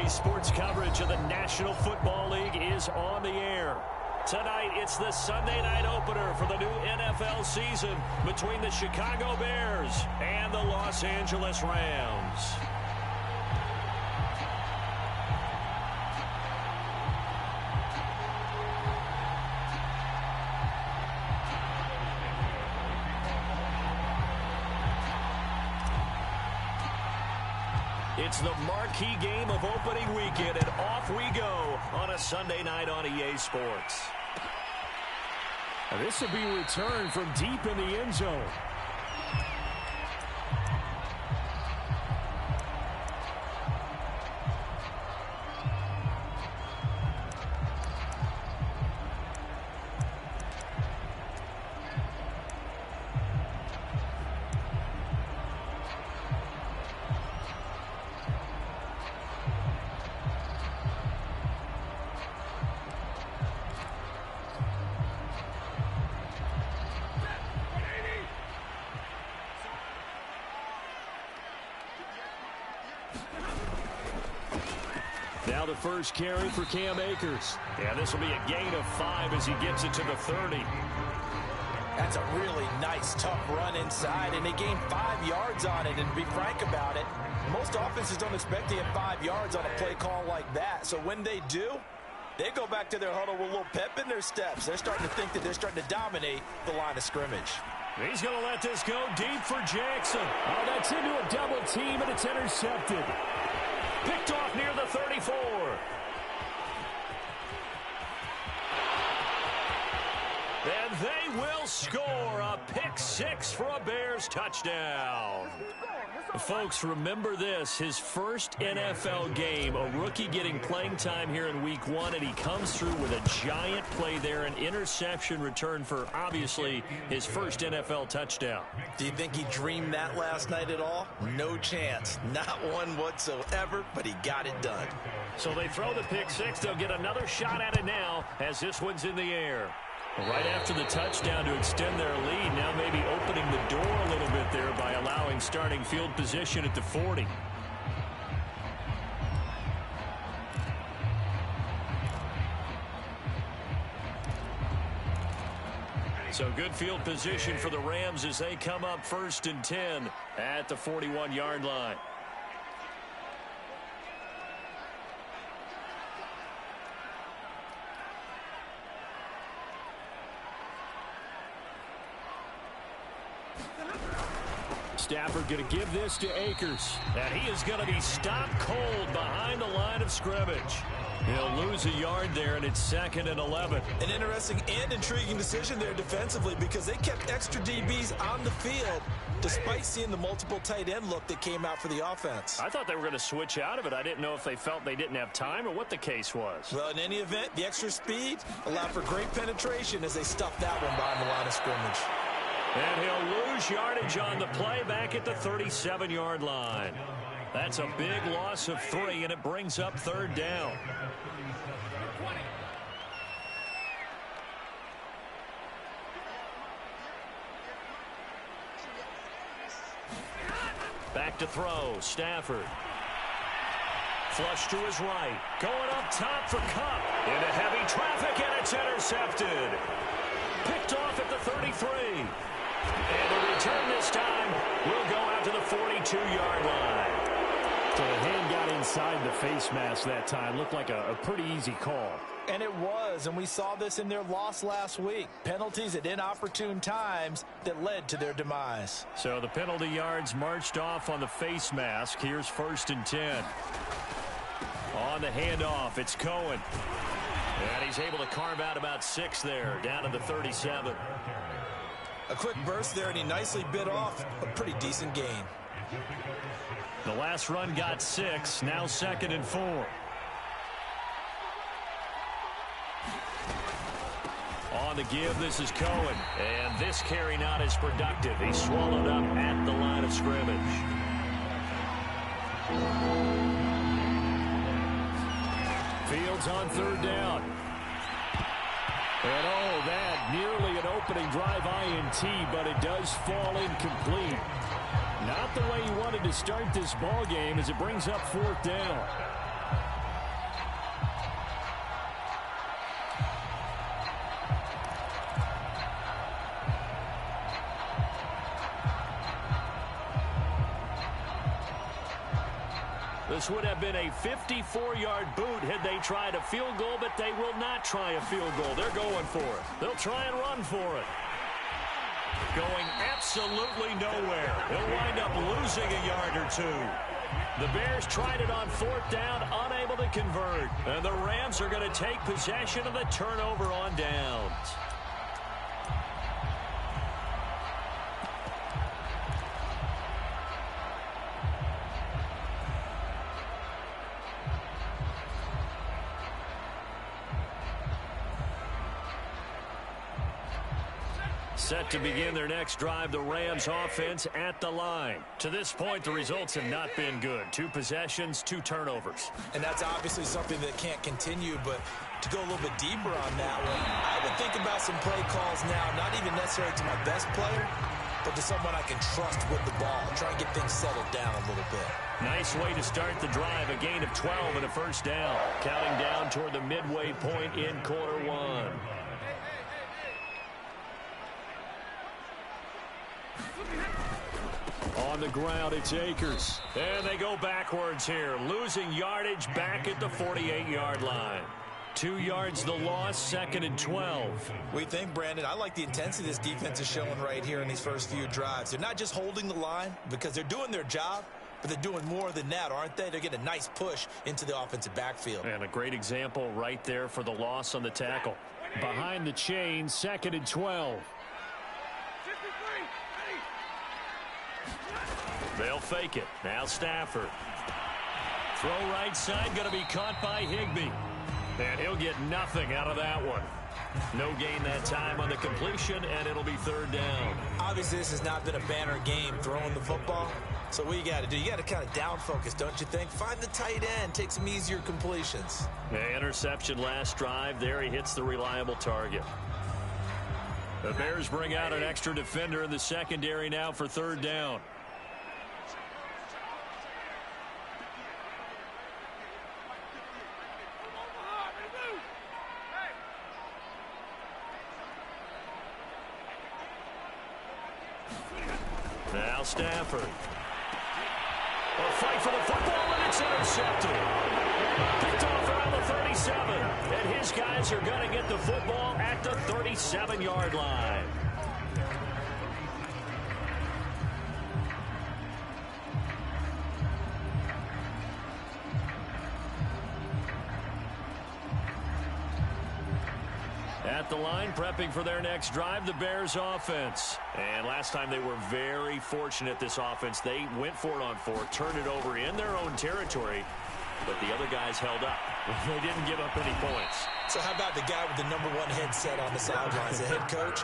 NBC Sports coverage of the National Football League is on the air. Tonight, it's the Sunday night opener for the new NFL season between the Chicago Bears and the Los Angeles Rams. It's the marquee game of opening weekend, and off we go on a Sunday night on EA Sports. Now this will be a return from deep in the end zone. Now the first carry for Cam Akers. Yeah, this will be a gain of 5 as he gets it to the 30. That's a really nice, tough run inside, and they gained 5 yards on it. And to be frank about it, most offenses don't expect to get 5 yards on a play call like that. So when they do, they go back to their huddle with a little pep in their steps. They're starting to think that they're starting to dominate the line of scrimmage. He's going to let this go deep for Jackson. Oh, that's into a double team, and it's intercepted. Picked off near the 34. And they will score a pick 6 for a Bears touchdown. Folks, remember this, his first NFL game, a rookie getting playing time here in week 1, and he comes through with a giant play there, an interception return for, obviously, his first NFL touchdown. Do you think he dreamed that last night at all? No chance. Not one whatsoever, but he got it done. So they throw the pick 6. They'll get another shot at it now as this one's in the air. Right after the touchdown to extend their lead, now maybe opening the door a little bit there by allowing starting field position at the 40. So good field position for the Rams as they come up 1st and 10 at the 41-yard line. Stafford going to give this to Akers. And he is going to be stopped cold behind the line of scrimmage. He'll lose a yard there, and it's 2nd and 11. An interesting and intriguing decision there defensively because they kept extra DBs on the field despite seeing the multiple tight end look that came out for the offense. I thought they were going to switch out of it. I didn't know if they felt they didn't have time or what the case was. Well, in any event, the extra speed allowed for great penetration as they stuffed that one behind the line of scrimmage. And he'll lose yardage on the play back at the 37-yard line. That's a big loss of 3, and it brings up 3rd down. Back to throw, Stafford. Flush to his right. Going up top for Kupp. Into heavy traffic, and it's intercepted. Picked off at the 33. And the return this time will go out to the 42-yard line. So the hand got inside the face mask that time. Looked like a pretty easy call. And it was, and we saw this in their loss last week. Penalties at inopportune times that led to their demise. So the penalty yards marched off on the face mask. Here's 1st and 10. On the handoff, it's Cohen. And he's able to carve out about 6 there, down to the 37. A quick burst there, and he nicely bit off a pretty decent gain. The last run got 6, now 2nd and 4. On the give, this is Cohen. And this carry not as productive. He's swallowed up at the line of scrimmage. Fields on 3rd down. And oh, that nearly an opening drive INT, but it does fall incomplete. Not the way he wanted to start this ball game as it brings up 4th down. This would have been a 54-yard boot had they tried a field goal, but they will not try a field goal. They're going for it. They'll try and run for it. Going absolutely nowhere. He'll wind up losing a yard or two. The Bears tried it on 4th down, unable to convert. And the Rams are going to take possession of the turnover on downs. Set to begin their next drive, the Rams offense at the line. To this point, the results have not been good. 2 possessions, 2 turnovers. And that's obviously something that can't continue, but to go a little bit deeper on that one, I would think about some play calls now, not even necessarily to my best player, but to someone I can trust with the ball. Try and get things settled down a little bit. Nice way to start the drive, a gain of 12 and a first down. Counting down toward the midway point in quarter 1. On the ground, it's Akers. And they go backwards here, losing yardage back at the 48-yard line. 2 yards the loss, 2nd and 12. We think, Brandon, I like the intensity this defense is showing right here in these first few drives. They're not just holding the line because they're doing their job, but they're doing more than that, aren't they? They're getting a nice push into the offensive backfield. And a great example right there for the loss on the tackle. Behind the chain, 2nd and 12. They'll fake it. Now Stafford. Throw right side, going to be caught by Higbee. And he'll get nothing out of that one. No gain that time on the completion, and it'll be 3rd down. Obviously, this has not been a banner game throwing the football. So what you got to do, you got to kind of down focus, don't you think? Find the tight end, take some easier completions. The interception last drive. There he hits the reliable target. The Bears bring out an extra defender in the secondary now for 3rd down. Now Stafford. A fight for the football, and it's intercepted. Picked off around the 37. And his guys are going to get the football at the 37-yard line. At the line, prepping for their next drive, the Bears offense. And last time they were very fortunate, this offense. They went for it on 4th, turned it over in their own territory, but the other guys held up. They didn't give up any points. So how about the guy with the #1 headset on the sidelines, the head coach?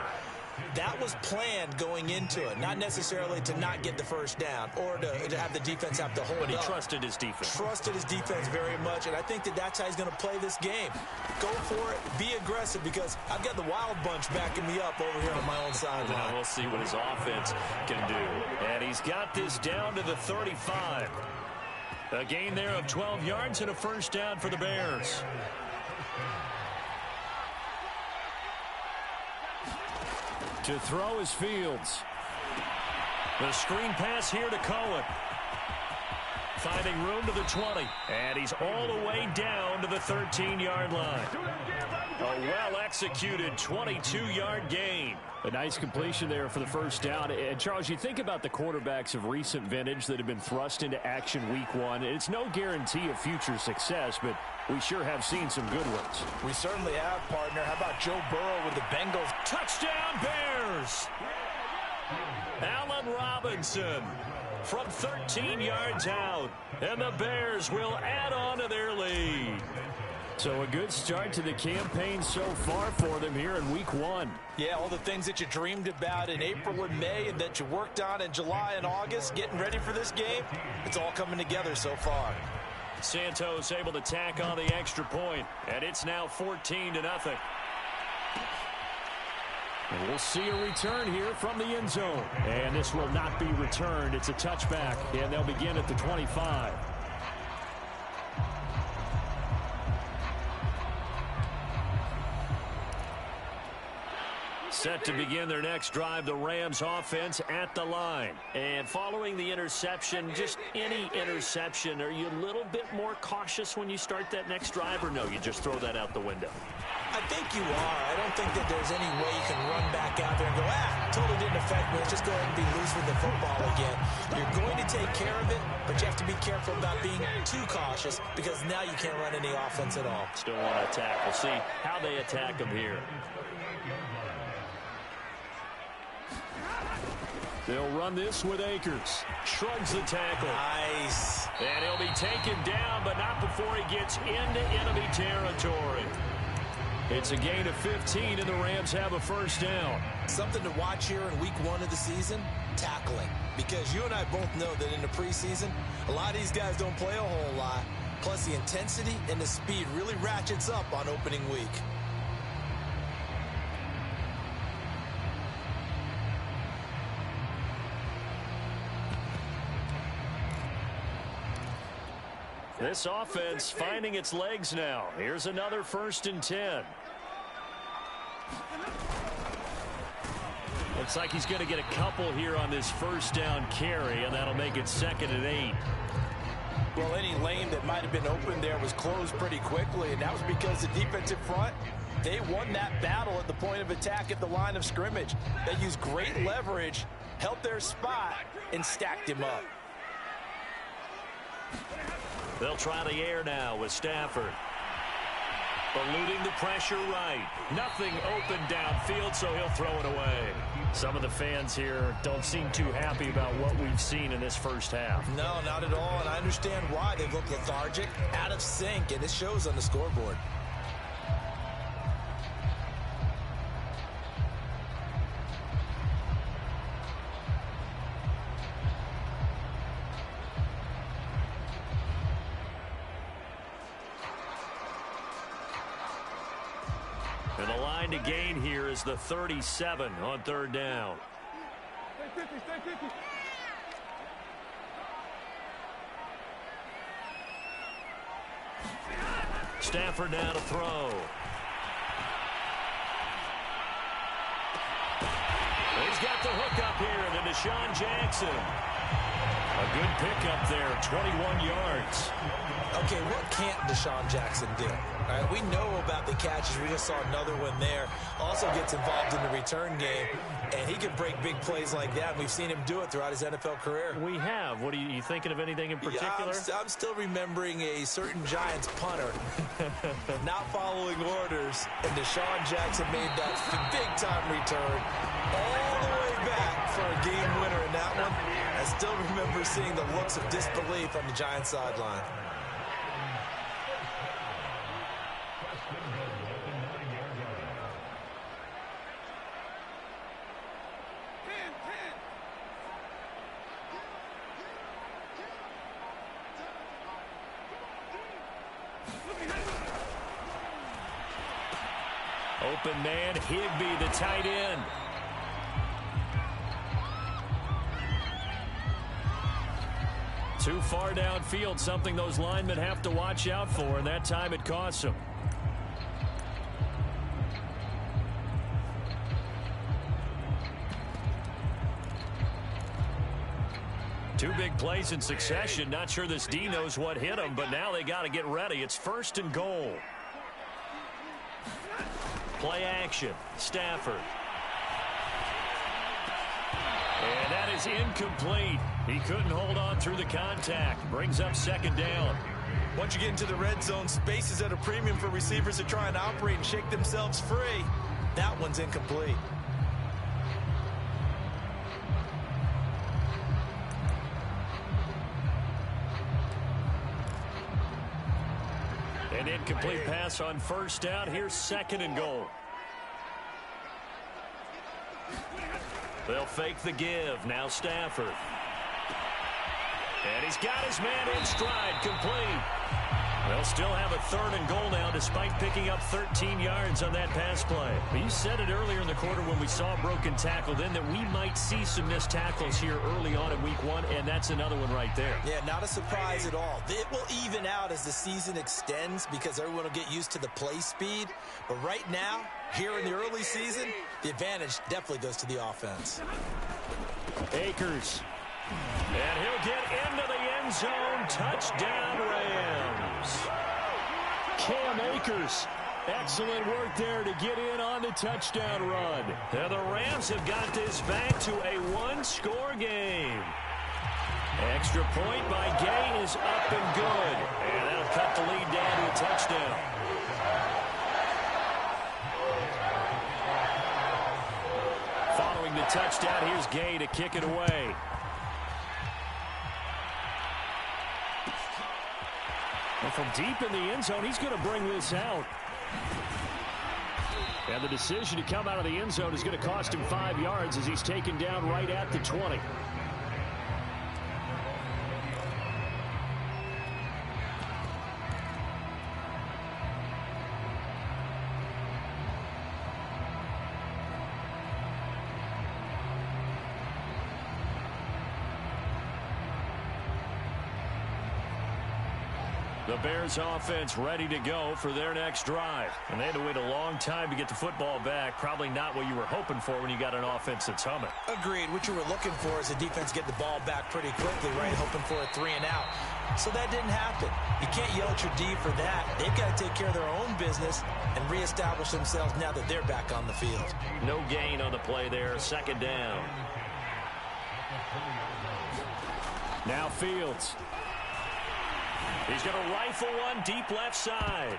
That was planned going into it, not necessarily to not get the first down or to have the defense have to hold up. But he trusted his defense. Trusted his defense very much, and I think that's how he's going to play this game. Go for it, be aggressive, because I've got the wild bunch backing me up over here on my own sideline. Now we'll see what his offense can do. And he's got this down to the 35. A gain there of 12 yards and a first down for the Bears. To throw is Fields. The screen pass here to Cohen. Finding room to the 20. And he's all the way down to the 13-yard line. A well-executed 22-yard gain. A nice completion there for the first down. And, Charles, you think about the quarterbacks of recent vintage that have been thrust into action week 1. It's no guarantee of future success, but we sure have seen some good ones. We certainly have, partner. How about Joe Burrow with the Bengals? Touchdown, Bears! Allen Robinson from 13 yards out. And the Bears will add on to their lead. So a good start to the campaign so far for them here in week 1. Yeah, all the things that you dreamed about in April and May and that you worked on in July and August, getting ready for this game, it's all coming together so far. Santos able to tack on the extra point, and it's now 14-0. And we'll see a return here from the end zone. And this will not be returned. It's a touchback, and they'll begin at the 25. Set to begin their next drive, the Rams offense at the line. And following the interception, just any interception, are you a little bit more cautious when you start that next drive, or no, you just throw that out the window? I think you are. I don't think that there's any way you can run back out there and go, totally didn't affect me. Let's just go ahead and be loose with the football again. You're going to take care of it, but you have to be careful about being too cautious because now you can't run any offense at all. Still want to attack. We'll see how they attack them here. They'll run this with Akers. Shrugs the tackle. Nice. And he'll be taken down, but not before he gets into enemy territory. It's a gain of 15, and the Rams have a first down. Something to watch here in week 1 of the season, tackling. Because you and I both know that in the preseason, a lot of these guys don't play a whole lot. Plus, the intensity and the speed really ratchets up on opening week. This offense finding its legs now. Here's another 1st and 10. Looks like he's going to get a couple here on this first down carry, and that'll make it 2nd and 8. Well, any lane that might have been open there was closed pretty quickly, and that was because the defensive front, they won that battle at the point of attack at the line of scrimmage. They used great leverage, held their spot, and stacked him up. They'll try the air now with Stafford. Eluding the pressure right. Nothing open downfield, so he'll throw it away. Some of the fans here don't seem too happy about what we've seen in this first half. No, not at all, and I understand why. They look lethargic, out of sync, and it shows on the scoreboard. And the line to gain here is the 37 on 3rd down. Stafford now to throw. He's got the hook up here to Deshaun Jackson. A good pickup there, 21 yards. Okay, what can't Deshaun Jackson do? All right, we know about the catches. We just saw another one there. Also gets involved in the return game, and he can break big plays like that. We've seen him do it throughout his NFL career. We have. What are you thinking of anything in particular? Yeah, I'm still remembering a certain Giants punter not following orders, and Deshaun Jackson made that big-time return all the way back for a game winner in that one. I still remember seeing the looks of disbelief on the Giants sideline. Open man, Higbee, the tight end. Too far downfield, something those linemen have to watch out for, and that time it costs them. Two big plays in succession. Not sure this D knows what hit him, but now they got to get ready. It's 1st and goal. Play action. Stafford. And that is incomplete. He couldn't hold on through the contact. Brings up 2nd down. Once you get into the red zone, space is at a premium for receivers to try and operate and shake themselves free. That one's incomplete. An incomplete pass on 1st down. Here's 2nd and goal. They'll fake the give. Now Stafford. And he's got his man in stride, complete. They'll still have a 3rd and goal now despite picking up 13 yards on that pass play. You said it earlier in the quarter when we saw a broken tackle then that we might see some missed tackles here early on in week 1, and that's another one right there. Yeah, not a surprise at all. It will even out as the season extends because everyone will get used to the play speed. But right now, here in the early season, the advantage definitely goes to the offense. Akers. And he'll get into the end zone. Touchdown, Rams. Cam Akers. Excellent work there to get in on the touchdown run. And the Rams have got this back to a 1-score game. Extra point by Gay is up and good. And that'll cut the lead down to a touchdown. Following the touchdown, here's Gay to kick it away. And from deep in the end zone, he's going to bring this out. And the decision to come out of the end zone is going to cost him 5 yards as he's taken down right at the 20. The Bears offense ready to go for their next drive. And they had to wait a long time to get the football back. Probably not what you were hoping for when you got an offense that's humming. Agreed. What you were looking for is the defense get the ball back pretty quickly, right? Hoping for a 3 and out. So that didn't happen. You can't yell at your D for that. They've got to take care of their own business and reestablish themselves now that they're back on the field. No gain on the play there. 2nd down. Now Fields. He's going to rifle one deep left side.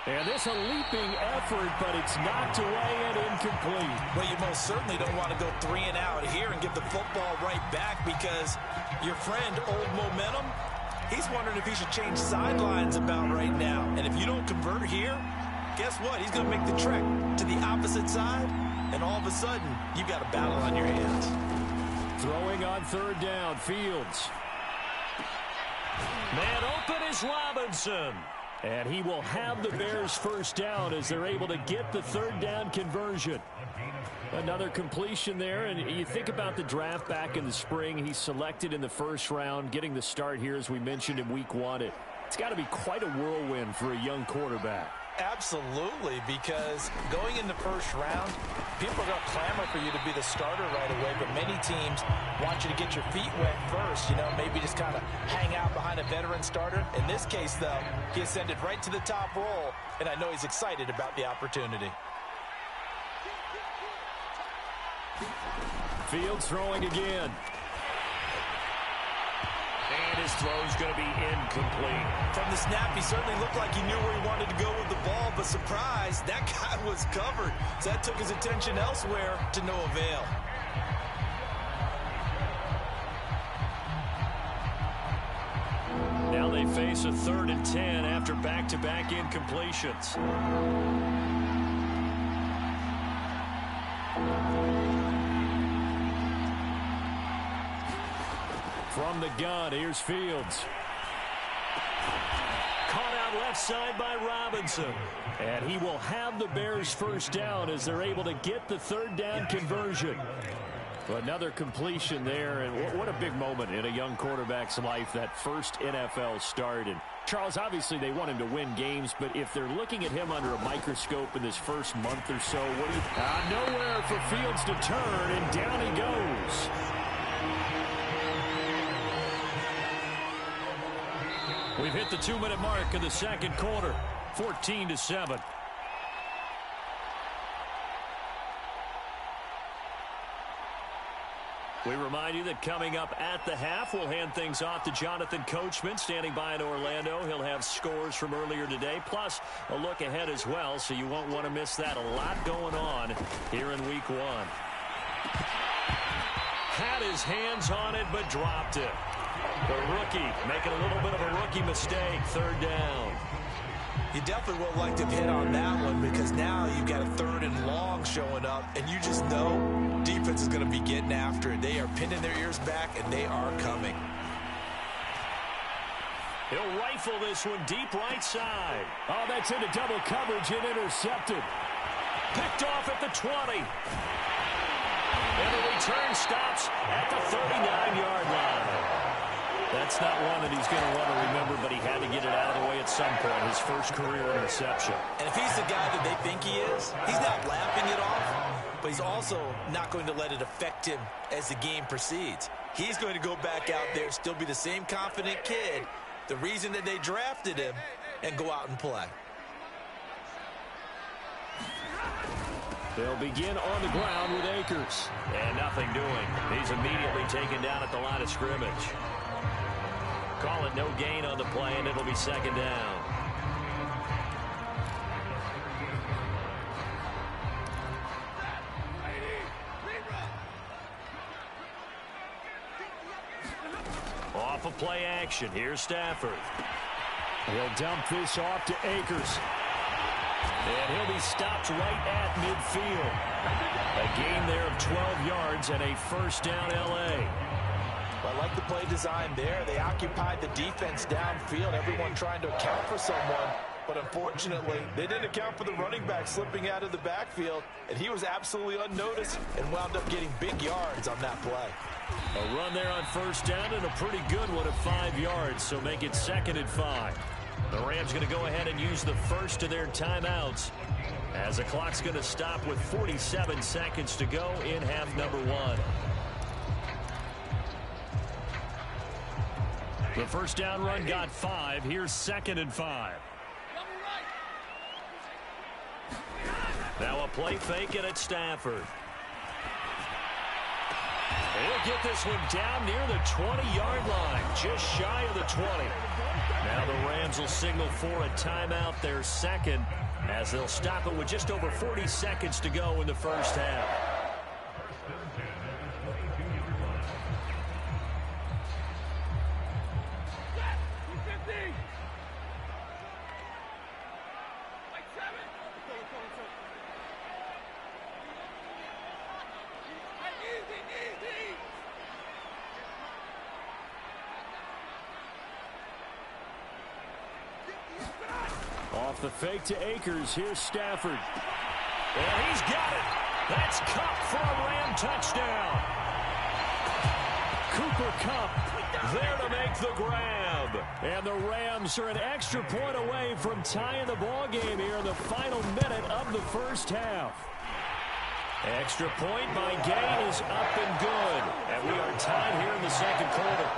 And this a leaping effort, but it's knocked away and incomplete. Well, you most certainly don't want to go 3 and out here and give the football right back because your friend, Old Momentum, he's wondering if he should change sidelines about right now. And if you don't convert here, guess what? He's going to make the trek to the opposite side, and all of a sudden, you've got a battle on your hands. Throwing on 3rd down, Fields. Man open is Robinson. And he will have the Bears 1st down as they're able to get the 3rd down conversion. Another completion there, and you think about the draft back in the spring. He's selected in the 1st round, getting the start here, as we mentioned, in week 1. It's got to be quite a whirlwind for a young quarterback. Absolutely, because going in the 1st round, people are going to clamor for you to be the starter right away, but many teams want you to get your feet wet first, maybe just kind of hang out behind a veteran starter. In this case, though, he ascended right to the top role, and I know he's excited about the opportunity. Fields throwing again. And his throw's going to be incomplete. From the snap, he certainly looked like he knew where he wanted to go with the ball, but surprise, that guy was covered. So that took his attention elsewhere to no avail. Now they face a 3rd and 10 after back-to-back incompletions. From the gun, here's Fields. Caught out left side by Robinson. And he will have the Bears 1st down as they're able to get the 3rd down conversion. Another completion there, and what a big moment in a young quarterback's life, that first NFL start. And Charles, obviously they want him to win games, but if they're looking at him under a microscope in this first month or so, what do you... nowhere for Fields to turn, and down he goes. We've hit the 2-minute mark of the 2nd quarter, 14-7. We remind you that coming up at the half, we'll hand things off to Jonathan Coachman, standing by in Orlando. He'll have scores from earlier today, plus a look ahead as well, so you won't want to miss that. A lot going on here in week 1. Had his hands on it, but dropped it. The rookie making a little bit of a rookie mistake, 3rd down. You definitely would like to hit on that one because now you've got a 3rd and long showing up, and you just know defense is going to be getting after it. They are pinning their ears back, and they are coming. He'll rifle this one deep right side. Oh, that's into double coverage and intercepted. Picked off at the 20. And the return stops at the 39-yard line. That's not one that he's going to want to remember, but he had to get it out of the way at some point, his first career interception. And if he's the guy that they think he is, he's not laughing it off, but he's also not going to let it affect him as the game proceeds. He's going to go back out there, still be the same confident kid, the reason that they drafted him, and go out and play. They'll begin on the ground with Akers. And nothing doing. He's immediately taken down at the line of scrimmage. Call it no gain on the play, and it'll be second down. Off of play action. Here's Stafford. He'll dump this off to Akers. And he'll be stopped right at midfield. A gain there of 12 yards and a first down L.A. Well, I like the play design there. They occupied the defense downfield, everyone trying to account for someone. But unfortunately, they didn't account for the running back slipping out of the backfield, and he was absolutely unnoticed and wound up getting big yards on that play. A run there on first down and a pretty good one at 5 yards, so make it 2nd and 5. The Rams going to go ahead and use the first of their timeouts as the clock's going to stop with 47 seconds to go in half number 1. The first down run got 5. Here's 2nd and 5. Now a play fake and it's Stafford. He'll get this one down near the 20-yard line, just shy of the 20. Now the Rams will signal for a timeout, their second, as they'll stop it with just over 40 seconds to go in the first half. Off the fake to Akers. Here's Stafford. And he's got it. That's Kupp for a Ram touchdown. Cooper Kupp there to make the grab. And the Rams are an extra point away from tying the ball game here in the final minute of the first half. Extra point by Gay is up and good. And we are tied here in the second quarter.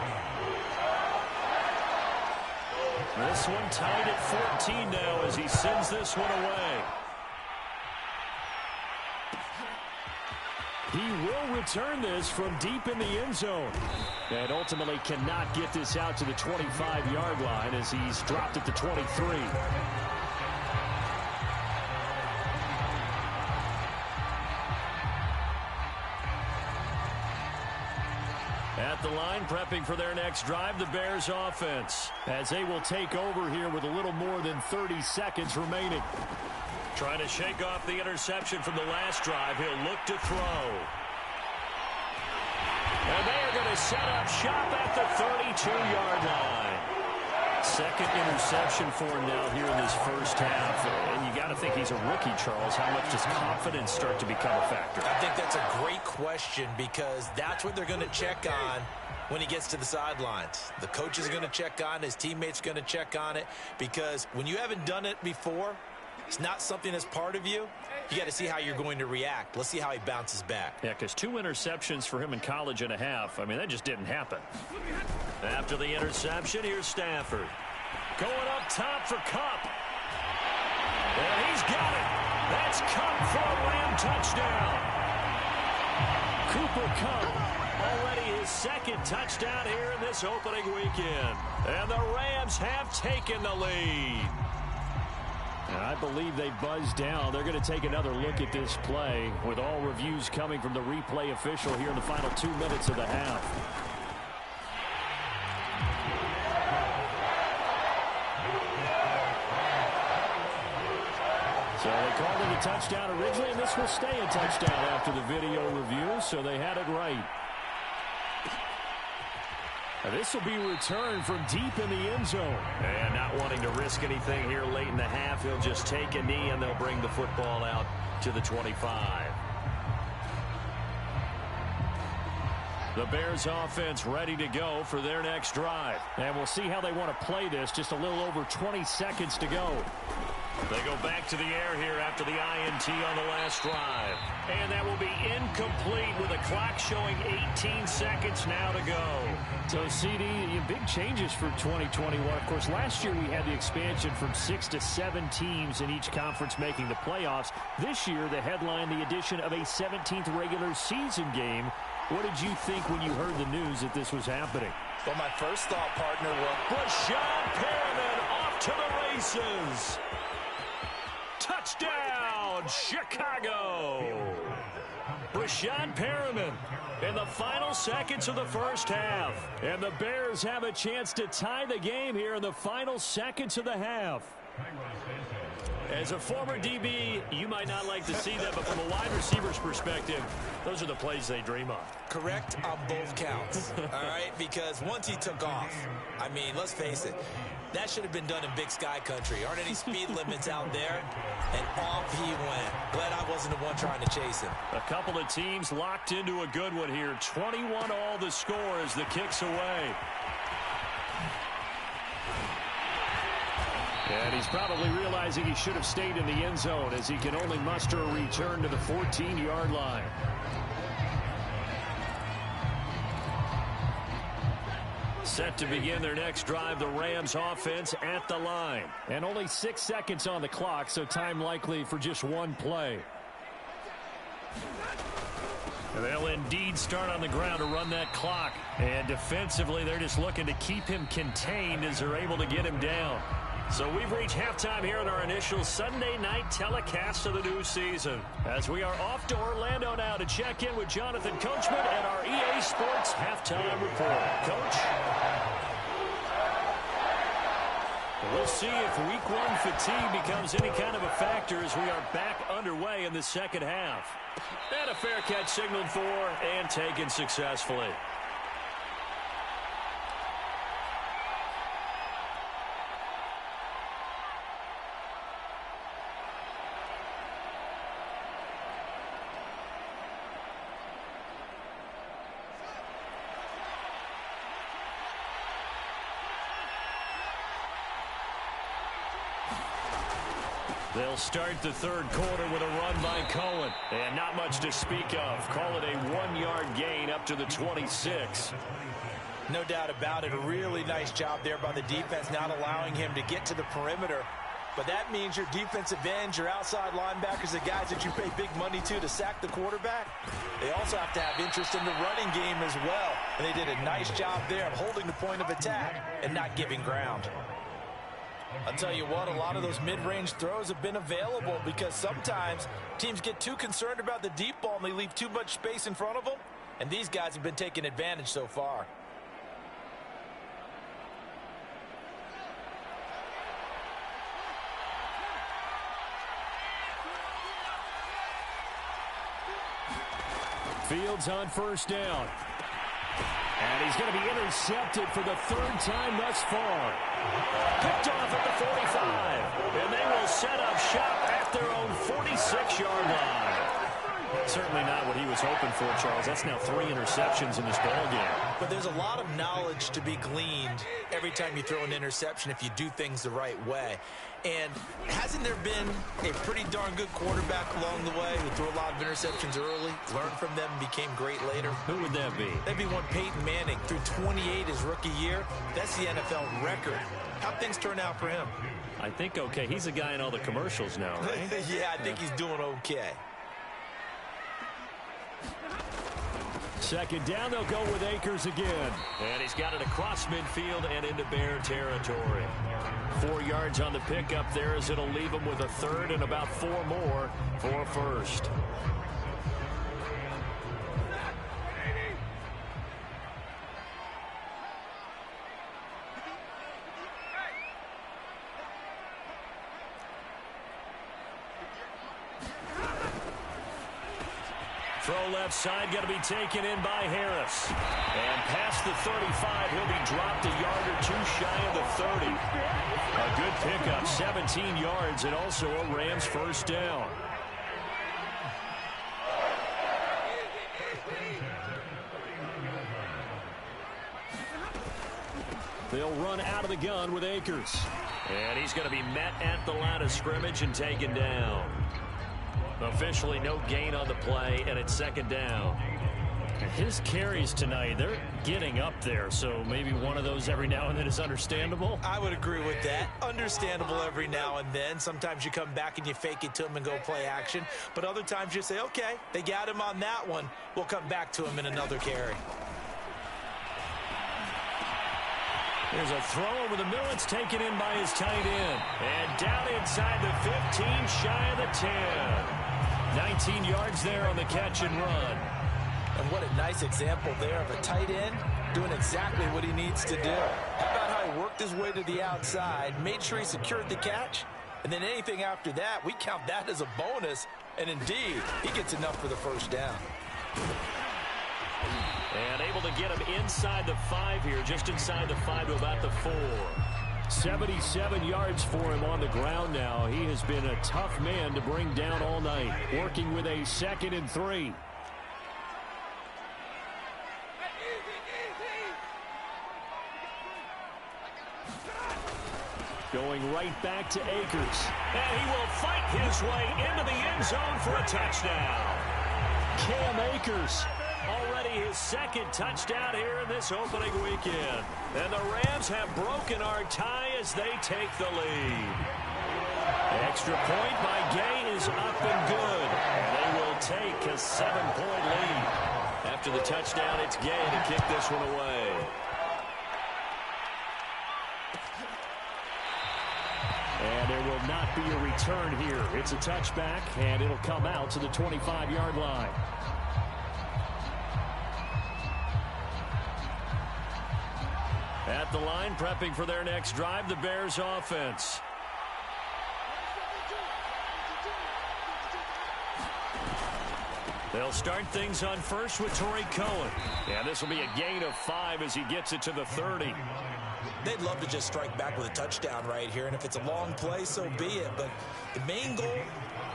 This one tied at 14 now as he sends this one away. He will return this from deep in the end zone. And ultimately cannot get this out to the 25-yard line as he's dropped at the 23. At the line, prepping for their next drive, the Bears offense, as they will take over here with a little more than 30 seconds remaining. Trying to shake off the interception from the last drive. He'll look to throw. And they are going to set up shop at the 32-yard line. Second interception for him now here in this first half. And you got to think he's a rookie, Charles. How much does confidence start to become a factor? I think that's a great question because that's what they're going to check on when he gets to the sidelines. The coach is going to check on it. His teammates are going to check on it because when you haven't done it before, it's not something that's part of you. You got to see how you're going to react. Let's see how he bounces back. Yeah, because 2 interceptions for him in college and a half. I mean, that just didn't happen. After the interception, here's Stafford. Going up top for Kupp. And he's got it. That's Kupp for a Ram touchdown. Cooper Kupp. Already his second touchdown here in this opening weekend. And the Rams have taken the lead. And I believe they buzzed down. They're going to take another look at this play with all reviews coming from the replay official here in the final 2 minutes of the half. So they called it a touchdown originally, and this will stay a touchdown after the video review, so they had it right. This will be returned from deep in the end zone. And not wanting to risk anything here late in the half, he'll just take a knee and they'll bring the football out to the 25. The Bears offense ready to go for their next drive. And we'll see how they want to play this. Just a little over 20 seconds to go. They go back to the air here after the INT on the last drive. And that will be incomplete with a clock showing 18 seconds now to go. So, CD, big changes for 2021. Of course, last year we had the expansion from 6 to 7 teams in each conference making the playoffs. This year, the headline, the addition of a 17th regular season game. What did you think when you heard the news that this was happening? Well, my first thought, partner, was Brashad Perriman off to the races. Touchdown, Chicago. Brashad Perriman in the final seconds of the first half. And the Bears have a chance to tie the game here in the final seconds of the half. As a former DB, you might not like to see that, but from a wide receiver's perspective, those are the plays they dream of. correct on both counts, all right? Because once he took off, I mean, let's face it, that should have been done in Big Sky country. Aren't any speed limits out there? And off he went. Glad I wasn't the one trying to chase him. A couple of teams locked into a good one here. 21 all the score as the kick's away. And he's probably realizing he should have stayed in the end zone as he can only muster a return to the 14-yard line. Set to begin their next drive, the Rams offense at the line. And only 6 seconds on the clock, so time likely for just one play. They'll indeed start on the ground to run that clock. And defensively, they're just looking to keep him contained as they're able to get him down. So we've reached halftime here in our initial Sunday night telecast of the new season. As we are off to Orlando now to check in with Jonathan Coachman and our EA Sports halftime report. Coach? We'll see if week one fatigue becomes any kind of a factor as we are back underway in the second half. And a fair catch signaled for and taken successfully. They'll start the third quarter with a run by Cohen. And not much to speak of. Call it a 1-yard gain up to the 26. No doubt about it. A really nice job there by the defense, not allowing him to get to the perimeter. But that means your defensive ends, your outside linebackers, the guys that you pay big money to sack the quarterback, they also have to have interest in the running game as well. And they did a nice job there of holding the point of attack and not giving ground. I'll tell you what, a lot of those mid-range throws have been available because sometimes teams get too concerned about the deep ball and they leave too much space in front of them. And these guys have been taking advantage so far. Fields on first down. And he's going to be intercepted for the third time thus far. Picked off at the 45. And they will set up shop at their own 46-yard line. Certainly not what he was hoping for, Charles. That's now 3 interceptions in this ballgame. But there's a lot of knowledge to be gleaned every time you throw an interception if you do things the right way. And hasn't there been a pretty darn good quarterback along the way who threw a lot of interceptions early, learned from them, and became great later? Who would that be? That'd be one Peyton Manning. Threw 28 his rookie year. That's the NFL record. How'd things turn out for him? I think okay. He's a guy in all the commercials now, right? Yeah, I think he's doing okay. Second down, they'll go with Akers again. And he's got it across midfield and into Bear territory. 4 yards on the pickup there as it'll leave him with a third and about 4 more for a first. Throw left side, going to be taken in by Harris. And past the 35, he'll be dropped a yard or two shy of the 30. A good pickup, 17 yards, and also a Rams first down. They'll run out of the gun with Akers. And he's going to be met at the line of scrimmage and taken down. Officially no gain on the play, and it's second down. His carries tonight, they're getting up there, so maybe one of those every now and then is understandable. I would agree with that. Understandable every now and then. Sometimes you come back and you fake it to him and go play action. But other times you say, okay, they got him on that one. We'll come back to him in another carry. There's a throw over the middle. It's taken in by his tight end. And down inside the 15, shy of the 10. 19 yards there on the catch and run. And what a nice example there of a tight end doing exactly what he needs to do. How about how he worked his way to the outside, made sure he secured the catch, and then anything after that, we count that as a bonus. And indeed, he gets enough for the first down. And able to get him inside the 5 here, just inside the 5 to about the 4. 77 yards for him on the ground now. He has been a tough man to bring down all night, working with a 2nd and 3. Going right back to Akers. And he will fight his way into the end zone for a touchdown. Cam Akers. Already his 2nd touchdown here in this opening weekend. And the Rams have broken our tie as they take the lead. Extra point by Gay is up and good. And they will take a 7-point lead. After the touchdown, it's Gay to kick this one away. And there will not be a return here. It's a touchback, and it'll come out to the 25-yard line. At the line, prepping for their next drive, the Bears offense. They'll start things on first with Torrey Cohen. And this will be a gain of 5 as he gets it to the 30. They'd love to just strike back with a touchdown right here, and if it's a long play, so be it. But the main goal,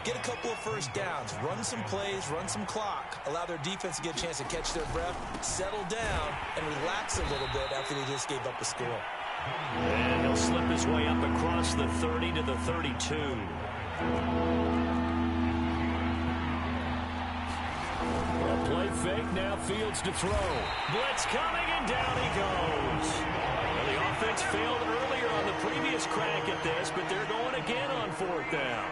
get a couple of first downs, run some plays, run some clock, allow their defense to get a chance to catch their breath, settle down, and relax a little bit after they just gave up a score. And he'll slip his way up across the 30 to the 32. A play fake, now Fields to throw. Blitz coming, and down he goes. Well, the offense failed earlier on the previous crack at this, but they're going again on 4th down.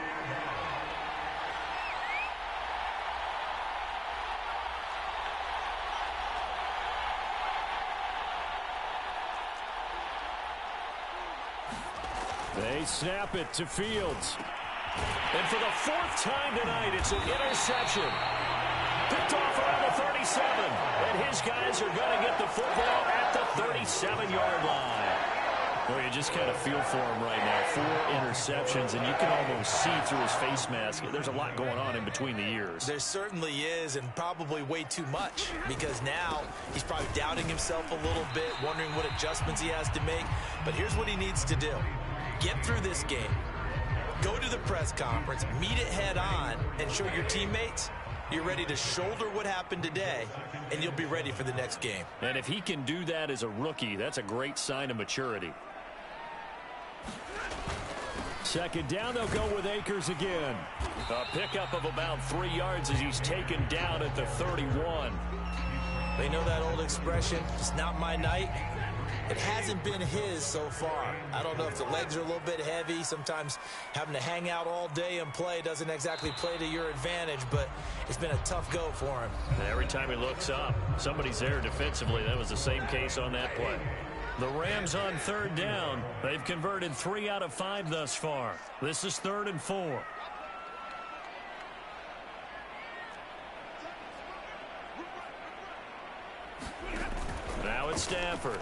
They snap it to Fields. And for the 4th time tonight, it's an interception. Picked off around the 37. And his guys are going to get the football at the 37-yard line. Well, you just kind of feel for him right now. 4 interceptions, and you can almost see through his face mask. There's a lot going on in between the ears. There certainly is, and probably way too much, because now he's probably doubting himself a little bit, wondering what adjustments he has to make. But here's what he needs to do. Get through this game. Go to the press conference, meet it head on, and show your teammates you're ready to shoulder what happened today, and you'll be ready for the next game. And if he can do that as a rookie, that's a great sign of maturity. 2nd down, they'll go with Akers again. A pickup of about 3 yards as he's taken down at the 31. They know that old expression, it's not my night. It hasn't been his so far. I don't know if the legs are a little bit heavy. Sometimes having to hang out all day and play doesn't exactly play to your advantage, but it's been a tough go for him. Every time he looks up, somebody's there defensively. That was the same case on that play. The Rams on 3rd down. They've converted 3 out of 5 thus far. This is 3rd and 4. Now it's Stafford.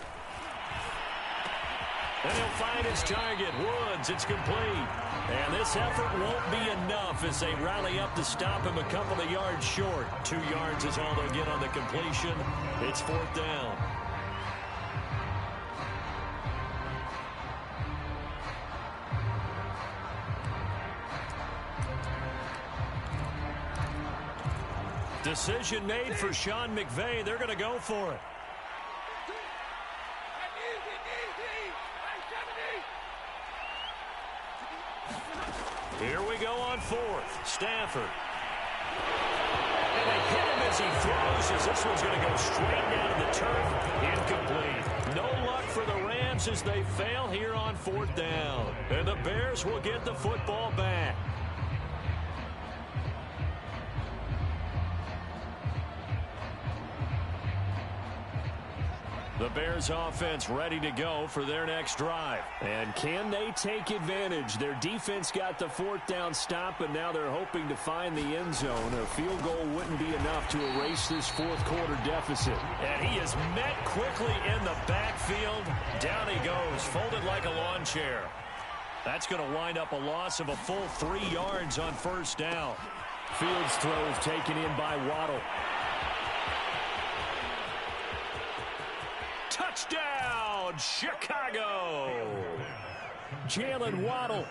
And he'll find his target. Woods, it's complete. And this effort won't be enough as they rally up to stop him a couple of yards short. 2 yards is all they'll get on the completion. It's 4th down. Decision made for Sean McVay. They're going to go for it. Here we go on 4th. Stafford. And they hit him as he throws, as this one's going to go straight down to the turf. Incomplete. No luck for the Rams as they fail here on 4th down. And the Bears will get the football back. The Bears offense ready to go for their next drive. And can they take advantage? Their defense got the 4th down stop, and now they're hoping to find the end zone. A field goal wouldn't be enough to erase this 4th quarter deficit. And he is met quickly in the backfield. Down he goes, folded like a lawn chair. That's going to wind up a loss of a full 3 yards on 1st down. Fields throws taken in by Waddle. Touchdown, Chicago! Jalen Waddle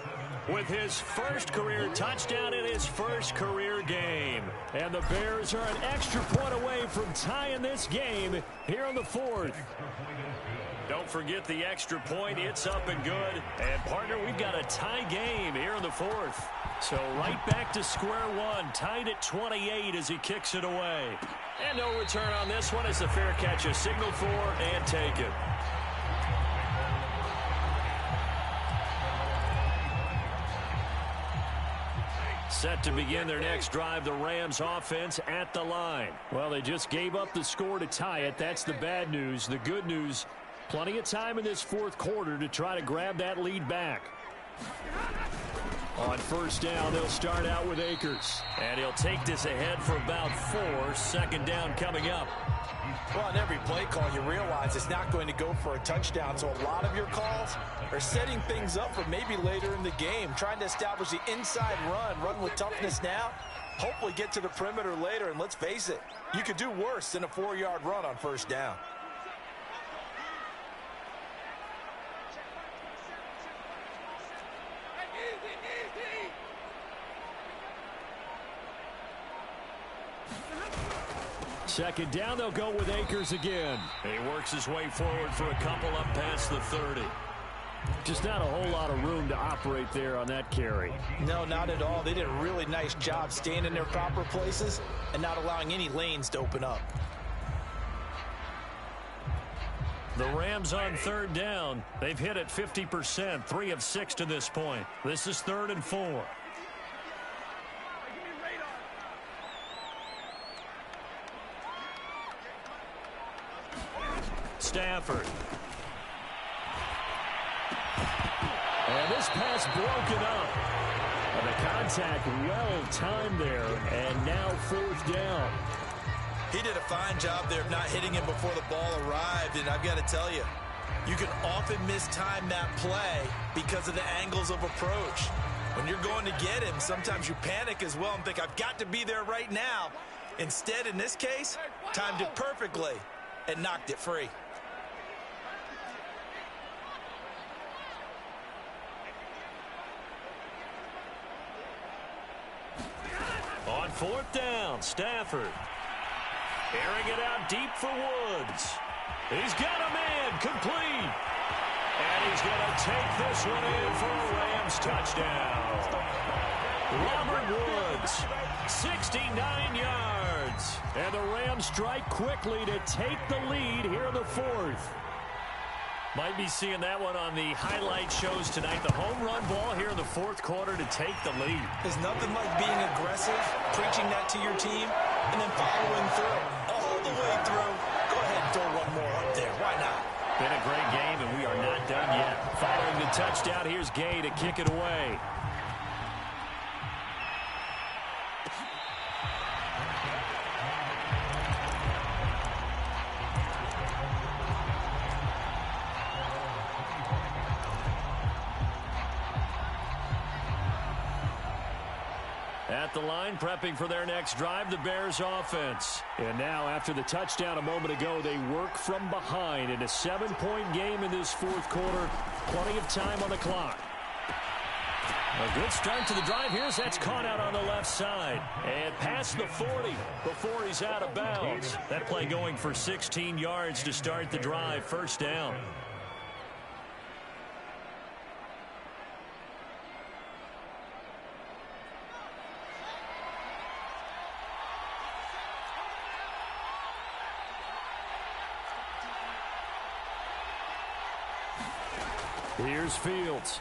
with his first career touchdown in his first career game. And the Bears are an extra point away from tying this game here on the 4th. Don't forget the extra point. It's up and good. And, partner, we've got a tie game here in the 4th. So right back to square one, tied at 28 as he kicks it away. And no return on this one as the fair catch is signaled for and taken. Set to begin their next drive, the Rams offense at the line. Well, they just gave up the score to tie it. That's the bad news. The good news, plenty of time in this 4th quarter to try to grab that lead back. On 1st down, they'll start out with Akers. And he'll take this ahead for about 4. 2nd down coming up. Well, on every play call, you realize it's not going to go for a touchdown. So a lot of your calls are setting things up for maybe later in the game, trying to establish the inside run with toughness now, hopefully get to the perimeter later. And let's face it, you could do worse than a 4-yard run on 1st down. Second down, they'll go with Akers again. He works his way forward for a couple up past the 30. Just not a whole lot of room to operate there on that carry. No, not at all. They did a really nice job staying in their proper places and not allowing any lanes to open up. The Rams on 3rd down. They've hit it 50%, 3 of 6 to this point. This is 3rd and 4. Stafford. And this pass broken up. And the contact well timed there. And now 4th down. He did a fine job there of not hitting him before the ball arrived. And I've got to tell you, you can often mistime that play because of the angles of approach. When you're going to get him, sometimes you panic as well and think, I've got to be there right now. Instead, in this case, timed it perfectly and knocked it free. On 4th down, Stafford. Airing it out deep for Woods. He's got a man, complete. And he's going to take this one in for a Rams touchdown. Robert Woods, 69 yards. And the Rams strike quickly to take the lead here in the 4th. Might be seeing that one on the highlight shows tonight. The home run ball here in the 4th quarter to take the lead. There's nothing like being aggressive, preaching that to your team, and then following through. All the way through. Go ahead and throw one more up there. Why not? Been a great game, and we are not done yet. Following the touchdown, here's Gay to kick it away. At the line, prepping for their next drive, the Bears offense. And now, after the touchdown a moment ago, they work from behind in a 7-point game in this fourth quarter. Plenty of time on the clock. A good start to the drive here as that's caught out on the left side. And past the 40 before he's out of bounds. That play going for 16 yards to start the drive. First down. Here's Fields.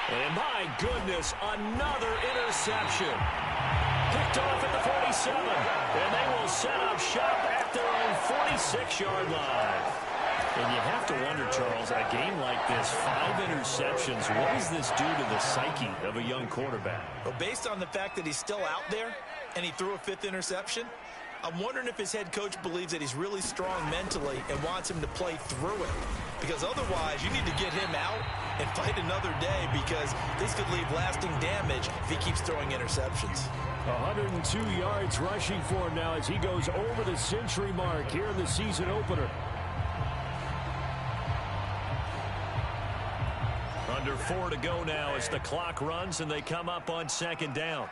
And my goodness, another interception. Picked off at the 47. And they will set up shop at their own 46-yard line. And you have to wonder, Charles, a game like this, 5 interceptions, what does this do to the psyche of a young quarterback? Well, based on the fact that he's still out there and he threw a 5th interception, I'm wondering if his head coach believes that he's really strong mentally and wants him to play through it. Because otherwise, you need to get him out and fight another day, because this could leave lasting damage if he keeps throwing interceptions. 102 yards rushing for him now as he goes over the century mark here in the season opener. Under 4 to go now as the clock runs and they come up on second down.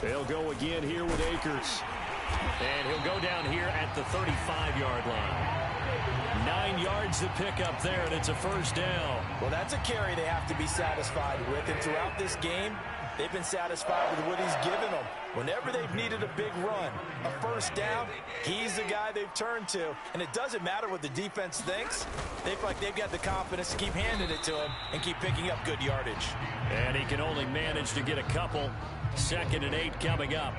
They'll go again here with Akers. And he'll go down here at the 35-yard line. 9 yards to pick up there, and it's a first down. Well, that's a carry they have to be satisfied with. And throughout this game, they've been satisfied with what he's given them. Whenever they've needed a big run, a first down, he's the guy they've turned to. And it doesn't matter what the defense thinks. They feel like they've got the confidence to keep handing it to him and keep picking up good yardage. And he can only manage to get a couple. 2nd and 8 coming up.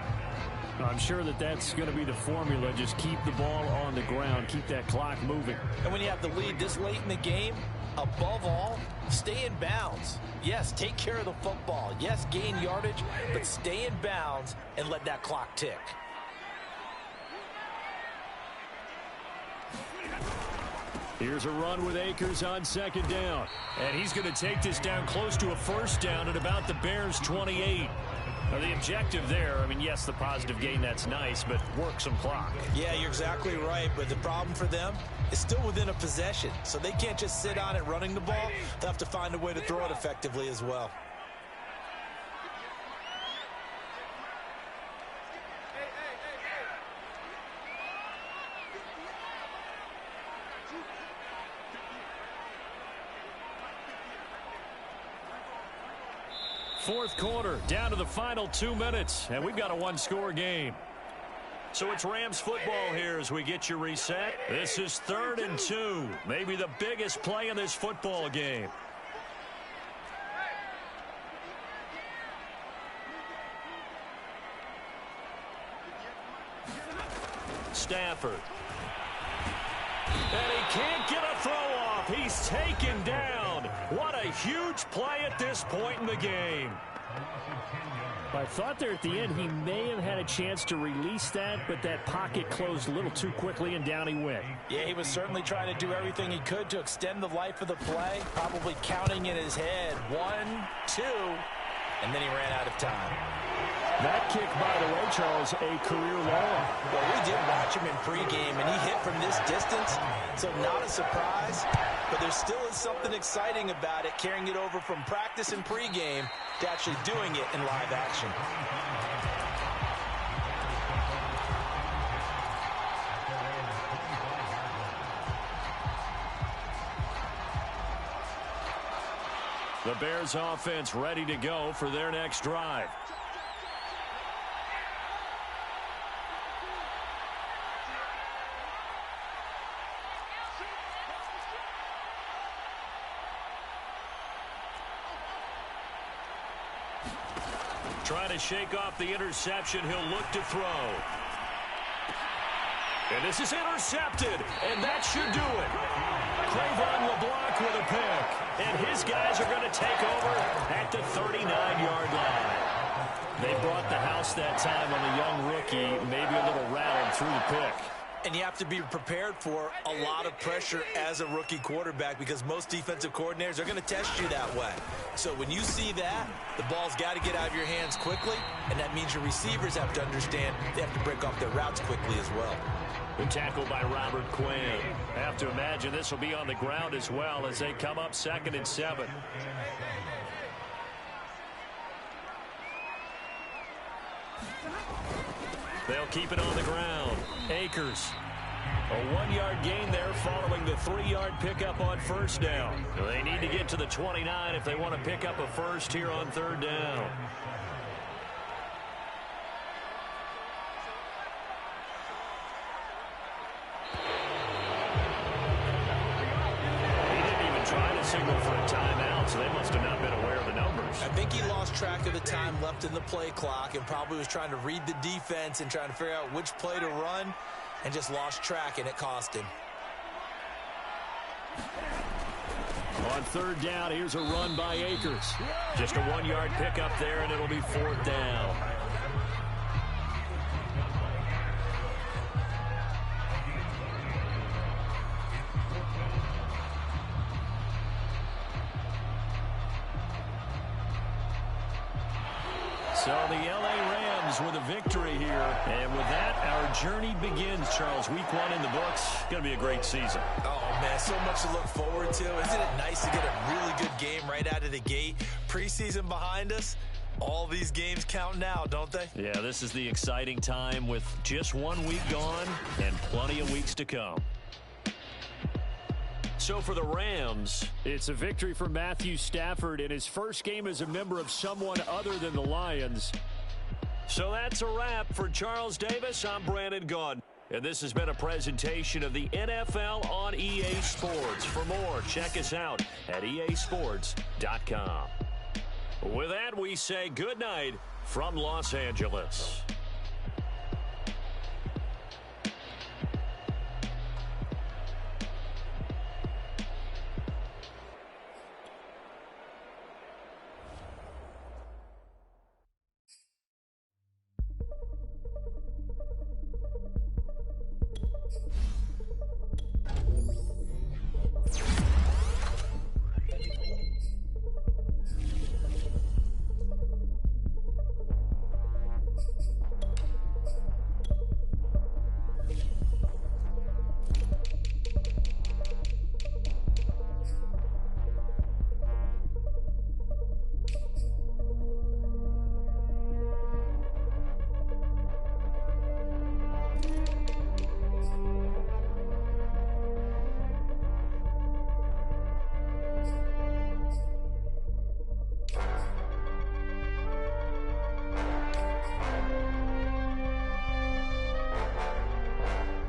I'm sure that that's going to be the formula. Just keep the ball on the ground. Keep that clock moving. And when you have the lead this late in the game, above all, stay in bounds. Yes, take care of the football. Yes, gain yardage, but stay in bounds and let that clock tick. Here's a run with Akers on second down. And he's going to take this down close to a first down at about the Bears' 28. Now, the objective there, I mean, yes, the positive gain, that's nice, but work some clock. Yeah, you're exactly right, but the problem for them is still within a possession, so they can't just sit on it running the ball. They'll have to find a way to throw it effectively as well. Fourth quarter, down to the final 2 minutes, and we've got a one-score game. So it's Rams football here as we get you reset. This is 3rd and 2, maybe the biggest play in this football game. Stafford. And he can't get a throw off. He's taken down. What a huge play at this point in the game. I thought there at the end he may have had a chance to release that, but that pocket closed a little too quickly and down he went. Yeah, he was certainly trying to do everything he could to extend the life of the play, probably counting in his head 1, 2, and then he ran out of time. That kick, by the way, Charles, a career long. Well, we did watch him in pregame, and he hit from this distance, so not a surprise. But there still is something exciting about it, carrying it over from practice and pregame to actually doing it in live action. The Bears offense ready to go for their next drive. Trying to shake off the interception. He'll look to throw. And this is intercepted, and that should do it. Cravon LeBlanc with a pick. And his guys are going to take over at the 39-yard line. They brought the house that time on the young rookie, maybe a little rattled through the pick. And you have to be prepared for a lot of pressure as a rookie quarterback because most defensive coordinators are going to test you that way. So when you see that, the ball's got to get out of your hands quickly, and that means your receivers have to understand they have to break off their routes quickly as well. The tackle by Robert Quinn. I have to imagine this will be on the ground as well as they come up 2nd and 7. They'll keep it on the ground. Akers. A 1-yard gain there following the 3-yard pickup on 1st down. They need to get to the 29 if they want to pick up a first here on 3rd down. He didn't even try to signal for a timeout, so they must have not been aware of the numbers. I think he lost track of the time left in the play clock and probably was trying to read the defense and trying to figure out which play to run and just lost track, and it cost him. On 3rd down, here's a run by Akers. Just a 1-yard pickup there, and it'll be 4th down. So the LA Rams with a victory here. And with that, our journey begins, Charles. Week 1 in the books. Going to be a great season. Oh, man, so much to look forward to. Isn't it nice to get a really good game right out of the gate? Preseason behind us. All these games count now, don't they? Yeah, this is the exciting time with just 1 week gone and plenty of weeks to come. So for the Rams, it's a victory for Matthew Stafford in his first game as a member of someone other than the Lions. So that's a wrap. For Charles Davis, I'm Brandon Gunn. And this has been a presentation of the NFL on EA Sports. For more, check us out at easports.com. With that, we say good night from Los Angeles.